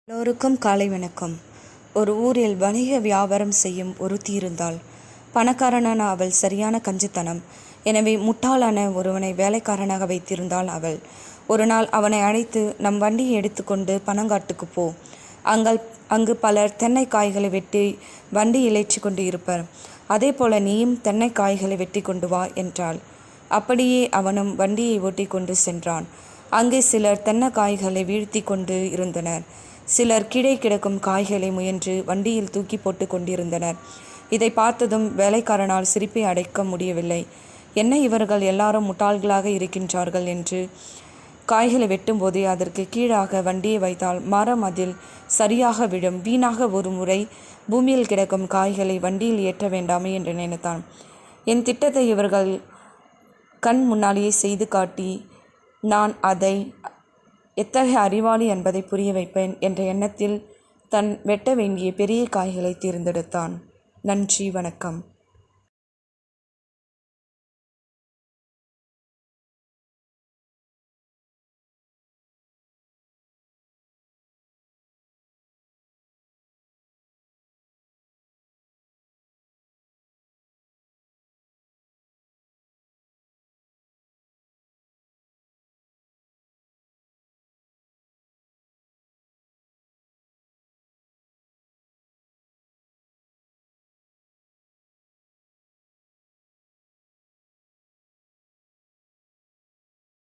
எல்லோருக்கும் காலை வணக்கம். ஒரு ஊரில் வணிக வியாபாரம் செய்யும் ஒருத்தி இருந்தாள். பணக்காரனான அவள் சரியான கஞ்சத்தனம். எனவே முட்டாளான ஒருவனை வேலைக்காரனாக வைத்திருந்தாள் அவள். ஒரு நாள் அவனை அழைத்து, நம் வண்டியை எடுத்துக்கொண்டு பனங்காட்டுக்கு போ. அங்கு பலர் தென்னை காய்களை வெட்டி வண்டியில் ஏற்றி கொண்டு இருப்பர். அதே போல நீயும் தென்னை காய்களை வெட்டி கொண்டு வா என்றாள். அப்படியே அவனும் வண்டியை ஓட்டி கொண்டு சென்றான். அங்கே சிலர் தென்னை காய்களை வீழ்த்தி கொண்டு இருந்தனர். சிலர் கீழே கிடக்கும் காய்களை முயன்று வண்டியில் தூக்கி போட்டு கொண்டிருந்தனர். இதை பார்த்ததும் வேலைக்காரனால் சிரிப்பை அடக்க முடியவில்லை. என்ன, இவர்கள் எல்லாரும் முட்டாள்களாக இருக்கின்றார்கள் என்று. காய்களை வெட்டும்போதே அதற்கு கீழாக வண்டியை வைத்தால் மரம் அதில் சரியாக விழும். வீணாக ஒரு முறை பூமியில் கிடக்கும் காய்களை வண்டியில் ஏற்ற வேண்டாமே என்று நினைத்தான். என் திட்டத்தை இவர்கள் கண் முன்னாலேயே செய்து காட்டி நான் அதை எத்தகைய அறிவாளி என்பதை புரிய வைப்பேன் என்ற எண்ணத்தில் தன் வெட்ட வேண்டிய பெரிய காய்களை தேர்ந்தெடுத்தான். நன்றி, வணக்கம்.